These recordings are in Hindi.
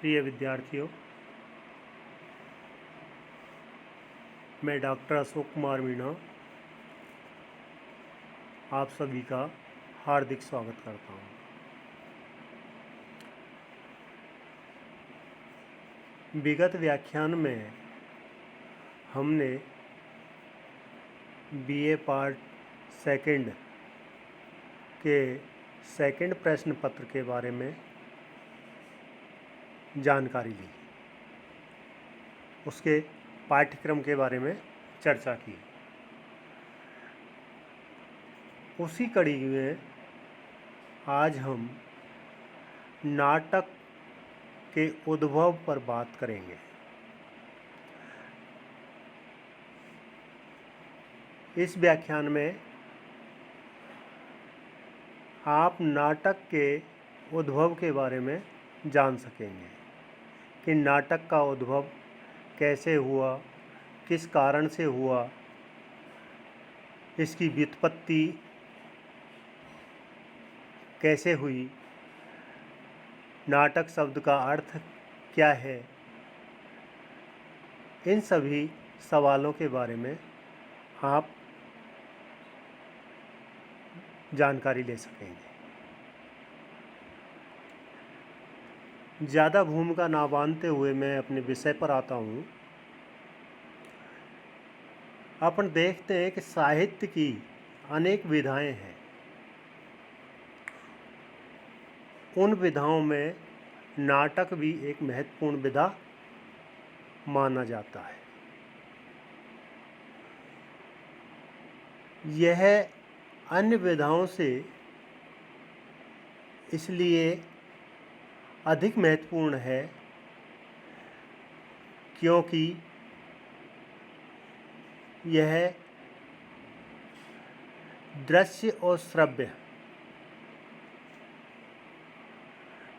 प्रिय विद्यार्थियों, मैं डॉक्टर अशोक कुमार मीणा आप सभी का हार्दिक स्वागत करता हूँ। विगत व्याख्यान में हमने बीए पार्ट सेकंड के सेकंड प्रश्न पत्र के बारे में जानकारी ली, उसके पाठ्यक्रम के बारे में चर्चा की। उसी कड़ी में आज हम नाटक के उद्भव पर बात करेंगे। इस व्याख्यान में आप नाटक के उद्भव के बारे में जान सकेंगे कि नाटक का उद्भव कैसे हुआ, किस कारण से हुआ, इसकी व्युत्पत्ति कैसे हुई, नाटक शब्द का अर्थ क्या है। इन सभी सवालों के बारे में आप जानकारी ले सकेंगे। ज़्यादा भूमिका ना बांधते हुए मैं अपने विषय पर आता हूँ। अपन देखते हैं कि साहित्य की अनेक विधाएं हैं। उन विधाओं में नाटक भी एक महत्वपूर्ण विधा माना जाता है। यह अन्य विधाओं से इसलिए अधिक महत्वपूर्ण है क्योंकि यह दृश्य और श्रव्य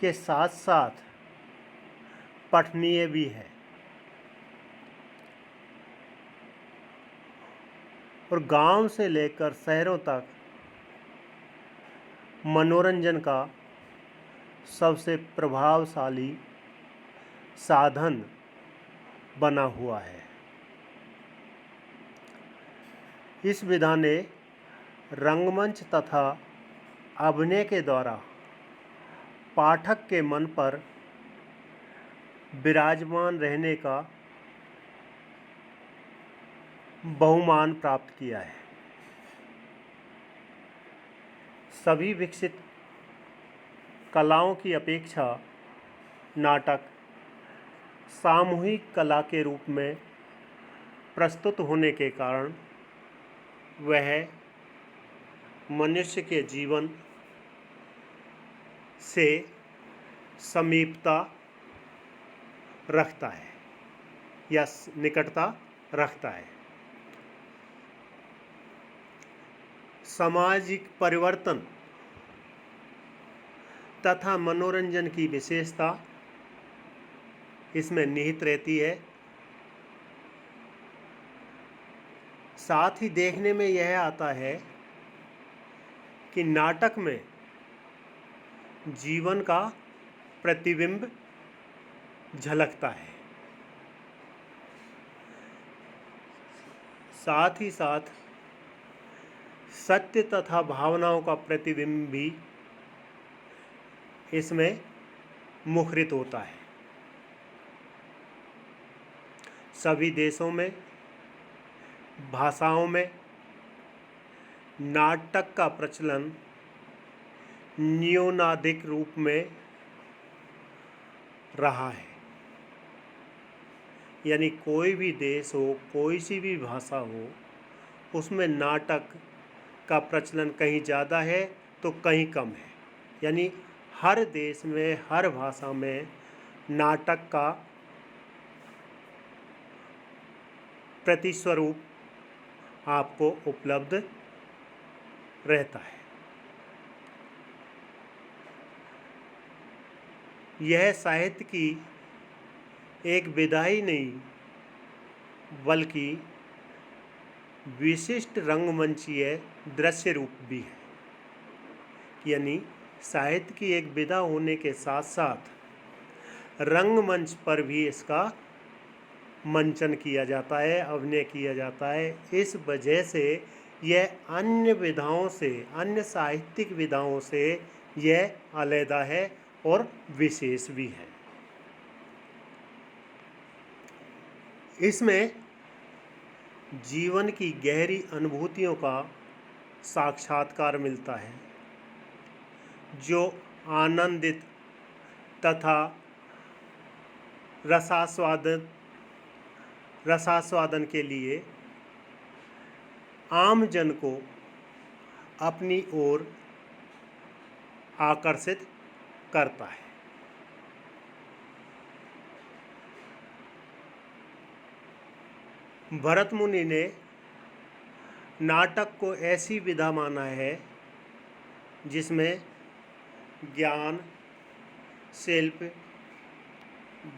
के साथ साथ पठनीय भी है और गांव से लेकर शहरों तक मनोरंजन का सबसे प्रभावशाली साधन बना हुआ है। इस विधा ने रंगमंच तथा अभिनय के द्वारा पाठक के मन पर विराजमान रहने का बहुमान प्राप्त किया है। सभी विकसित कलाओं की अपेक्षा नाटक सामूहिक कला के रूप में प्रस्तुत होने के कारण वह मनुष्य के जीवन से समीपता रखता है या निकटता रखता है। सामाजिक परिवर्तन तथा मनोरंजन की विशेषता इसमें निहित रहती है। साथ ही देखने में यह आता है कि नाटक में जीवन का प्रतिबिंब झलकता है। साथ ही साथ सत्य तथा भावनाओं का प्रतिबिंब भी इसमें मुखरित होता है। सभी देशों में, भाषाओं में नाटक का प्रचलन न्यूनाधिक रूप में रहा है। यानी कोई भी देश हो, कोई सी भी भाषा हो, उसमें नाटक का प्रचलन कहीं ज़्यादा है तो कहीं कम है। यानी हर देश में, हर भाषा में नाटक का प्रतिस्वरूप आपको उपलब्ध रहता है। यह साहित्य की एक विधा ही नहीं बल्कि विशिष्ट रंगमंचीय दृश्य रूप भी है। यानी साहित्य की एक विधा होने के साथ साथ रंगमंच पर भी इसका मंचन किया जाता है, अभिनय किया जाता है। इस वजह से यह अन्य विधाओं से, अन्य साहित्यिक विधाओं से यह अलग है और विशेष भी है। इसमें जीवन की गहरी अनुभूतियों का साक्षात्कार मिलता है, जो आनंदित तथा रसास्वादन के लिए आम जन को अपनी ओर आकर्षित करता है। भरत मुनि ने नाटक को ऐसी विधा माना है जिसमें ज्ञान, शिल्प,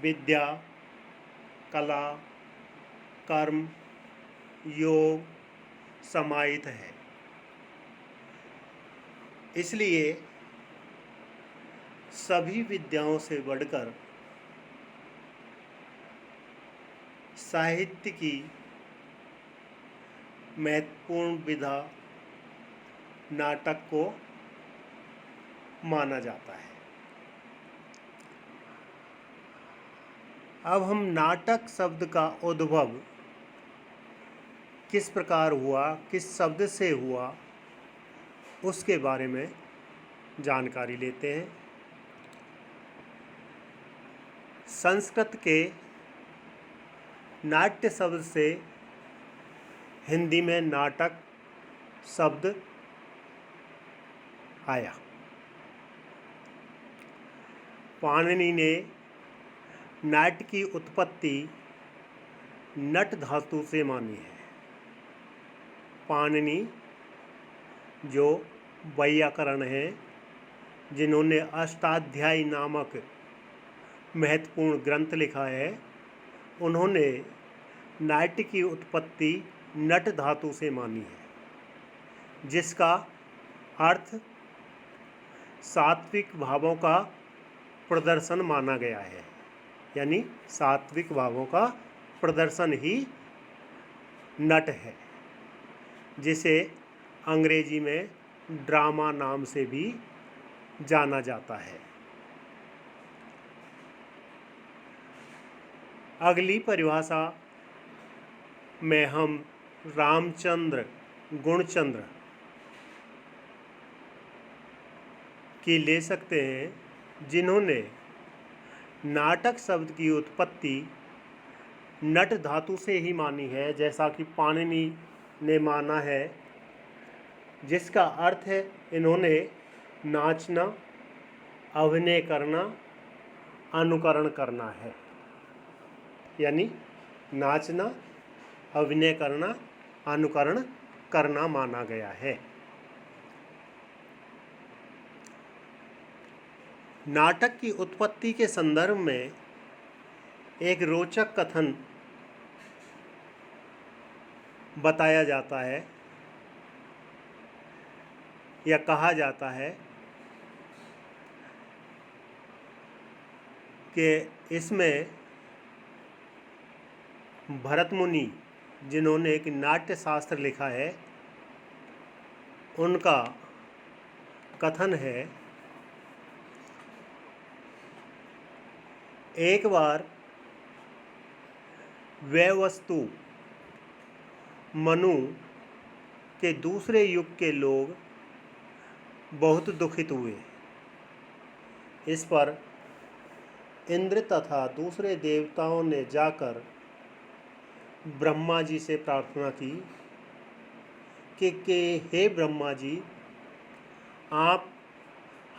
विद्या, कला, कर्म, योग समाहित है। इसलिए सभी विद्याओं से बढ़कर साहित्य की महत्वपूर्ण विधा नाटक को माना जाता है। अब हम नाटक शब्द का उद्भव किस प्रकार हुआ, किस शब्द से हुआ, उसके बारे में जानकारी लेते हैं। संस्कृत के नाट्य शब्द से हिंदी में नाटक शब्द आया। पाणिनि ने नाट्य की उत्पत्ति नट धातु से मानी है। पाणिनि जो वैयाकरण हैं, जिन्होंने अष्टाध्यायी नामक महत्वपूर्ण ग्रंथ लिखा है, उन्होंने नाट्य की उत्पत्ति नट धातु से मानी है, जिसका अर्थ सात्विक भावों का प्रदर्शन माना गया है। यानी सात्विक भावों का प्रदर्शन ही नट है, जिसे अंग्रेजी में ड्रामा नाम से भी जाना जाता है। अगली परिभाषा में हम रामचंद्र गुणचंद्र की ले सकते हैं, जिन्होंने नाटक शब्द की उत्पत्ति नट धातु से ही मानी है, जैसा कि पाणिनि ने माना है, जिसका अर्थ है इन्होंने नाचना, अभिनय करना, अनुकरण करना है। यानी नाचना, अभिनय करना, अनुकरण करना माना गया है। नाटक की उत्पत्ति के संदर्भ में एक रोचक कथन बताया जाता है या कहा जाता है कि इसमें भरत मुनि, जिन्होंने एक नाट्य शास्त्र लिखा है, उनका कथन है, एक बार वह वस्तु मनु के दूसरे युग के लोग बहुत दुखित हुए। इस पर इंद्र तथा दूसरे देवताओं ने जाकर ब्रह्मा जी से प्रार्थना की कि हे ब्रह्मा जी, आप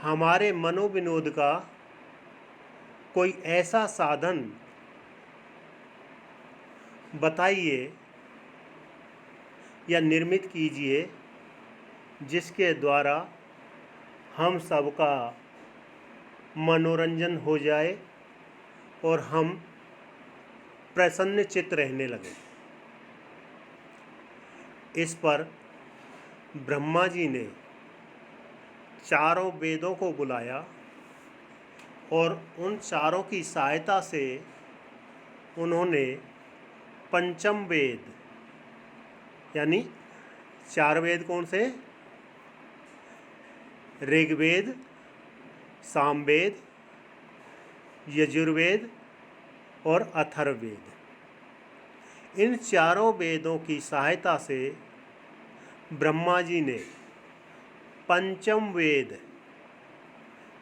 हमारे मनोविनोद का कोई ऐसा साधन बताइए या निर्मित कीजिए जिसके द्वारा हम सबका मनोरंजन हो जाए और हम प्रसन्नचित्त रहने लगे। इस पर ब्रह्मा जी ने चारों वेदों को बुलाया और उन चारों की सहायता से उन्होंने पंचम वेद, यानी 4 वेद कौन से? ऋग्वेद, सामवेद, यजुर्वेद और अथर्ववेद, इन चारों वेदों की सहायता से ब्रह्मा जी ने पंचम वेद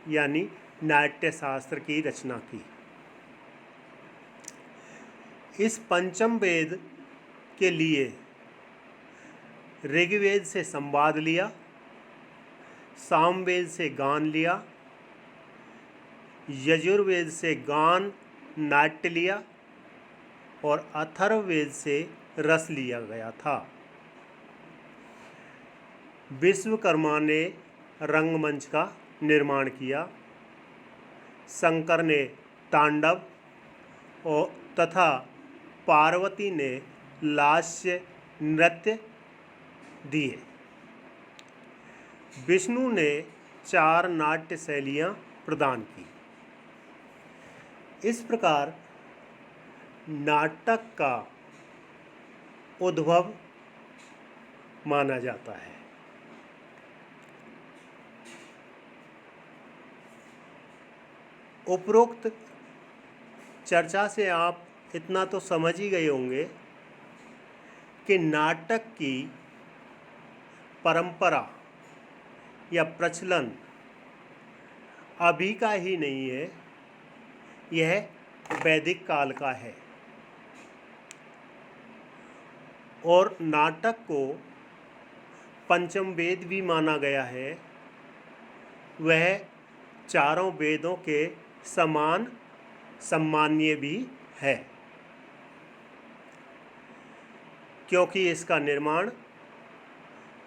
यानी नाट्य शास्त्र की रचना की। इस पंचम वेद के लिए ऋग्वेद से संवाद लिया, सामवेद से गान लिया, यजुर्वेद से गान नाट्य लिया और अथर्ववेद से रस लिया गया था। विश्वकर्मा ने रंगमंच का निर्माण किया, शंकर ने तांडव और तथा पार्वती ने लास्य नृत्य दिए। विष्णु ने 4 नाट्य शैलियाँ प्रदान की। इस प्रकार नाटक का उद्भव माना जाता है। उपरोक्त चर्चा से आप इतना तो समझ ही गए होंगे कि नाटक की परंपरा या प्रचलन अभी का ही नहीं है, यह वैदिक काल का है। और नाटक को पंचम वेद भी माना गया है। वह चारों वेदों के समान सम्मानीय भी है, क्योंकि इसका निर्माण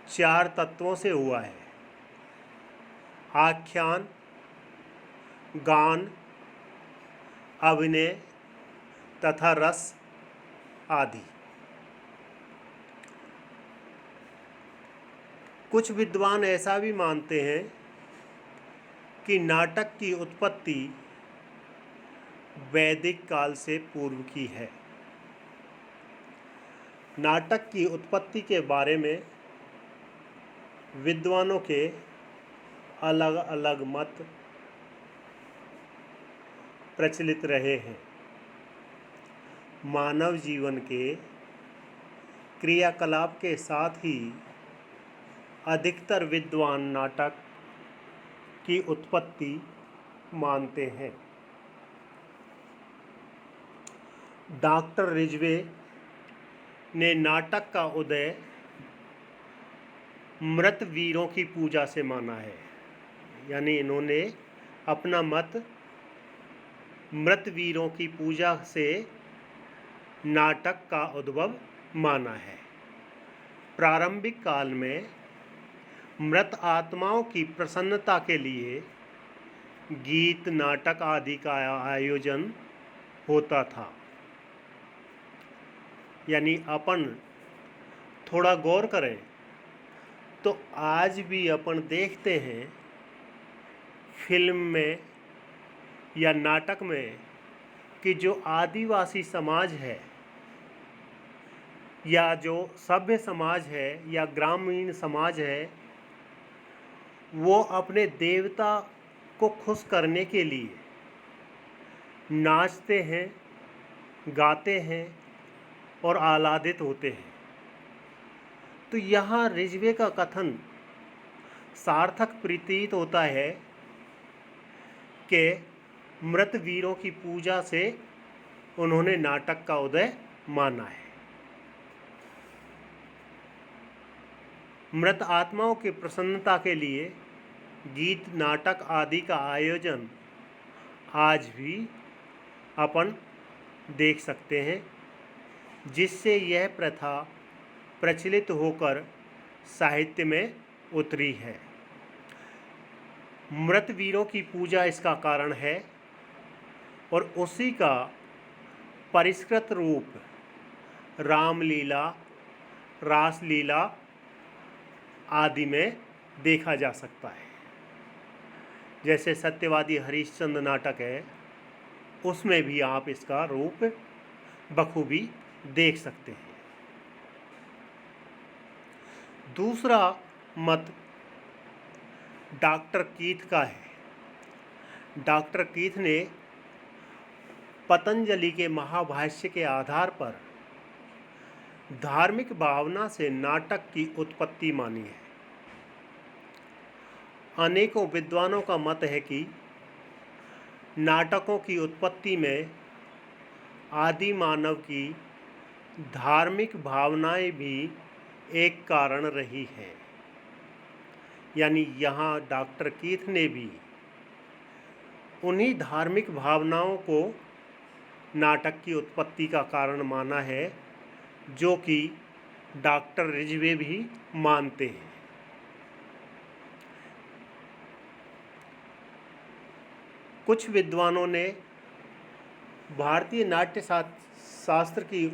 4 तत्वों से हुआ है: आख्यान, गान, अभिनय तथा रस आदि। कुछ विद्वान ऐसा भी मानते हैं कि नाटक की उत्पत्ति वैदिक काल से पूर्व की है। नाटक की उत्पत्ति के बारे में विद्वानों के अलग अलग मत प्रचलित रहे हैं। मानव जीवन के क्रियाकलाप के साथ ही अधिकतर विद्वान नाटक की उत्पत्ति मानते हैं। डॉक्टर रिजवे ने नाटक का उदय मृत वीरों की पूजा से माना है, यानी इन्होंने अपना मत मृत वीरों की पूजा से नाटक का उद्भव माना है। प्रारंभिक काल में मृत आत्माओं की प्रसन्नता के लिए गीत, नाटक आदि का आयोजन होता था। यानी अपन थोड़ा गौर करें तो आज भी अपन देखते हैं फिल्म में या नाटक में कि जो आदिवासी समाज है या जो सभ्य समाज है या ग्रामीण समाज है, वो अपने देवता को खुश करने के लिए नाचते हैं, गाते हैं और आह्लादित होते हैं। तो यहाँ रिजवे का कथन सार्थक प्रतीत होता है कि मृत वीरों की पूजा से उन्होंने नाटक का उदय माना है। मृत आत्माओं की प्रसन्नता के लिए गीत, नाटक आदि का आयोजन आज भी अपन देख सकते हैं, जिससे यह प्रथा प्रचलित होकर साहित्य में उतरी है। मृत वीरों की पूजा इसका कारण है और उसी का परिष्कृत रूप रामलीला, रासलीला आदि में देखा जा सकता है। जैसे सत्यवादी हरिश्चंद्र नाटक है, उसमें भी आप इसका रूप बखूबी देख सकते हैं। दूसरा मत डॉक्टर कीथ का है। डॉक्टर कीथ ने पतंजलि के महाभाष्य के आधार पर धार्मिक भावना से नाटक की उत्पत्ति मानी है। अनेकों विद्वानों का मत है कि नाटकों की उत्पत्ति में आदि मानव की धार्मिक भावनाएं भी एक कारण रही हैं। यानी यहाँ डॉक्टर कीथ ने भी उन्हीं धार्मिक भावनाओं को नाटक की उत्पत्ति का कारण माना है, जो कि डॉक्टर रिजवे भी मानते हैं। कुछ विद्वानों ने भारतीय नाट्य शास्त्र की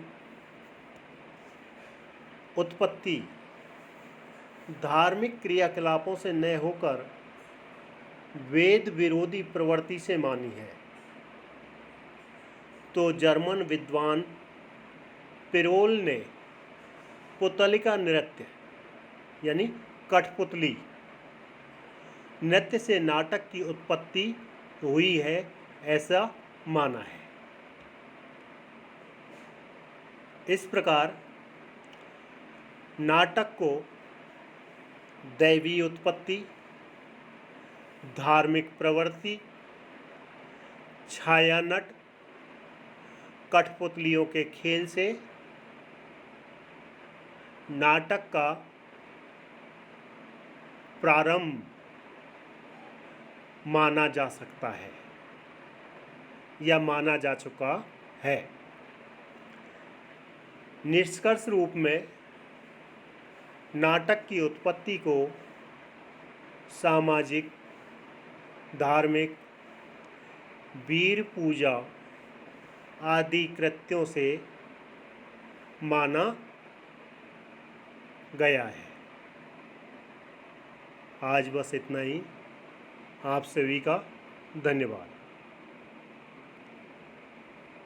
उत्पत्ति धार्मिक क्रियाकलापों से न होकर वेद विरोधी प्रवृत्ति से मानी है। तो जर्मन विद्वान पेरोल ने पुतलिका नृत्य यानी कठपुतली नृत्य से नाटक की उत्पत्ति हुई है, ऐसा माना है। इस प्रकार नाटक को दैवी उत्पत्ति, धार्मिक प्रवृत्ति, छायानट, कठपुतलियों के खेल से नाटक का प्रारंभ माना जा सकता है या माना जा चुका है। निष्कर्ष रूप में नाटक की उत्पत्ति को सामाजिक, धार्मिक, वीर पूजा आदि कृत्यों से माना गया है। आज बस इतना ही। आप सभी का धन्यवाद।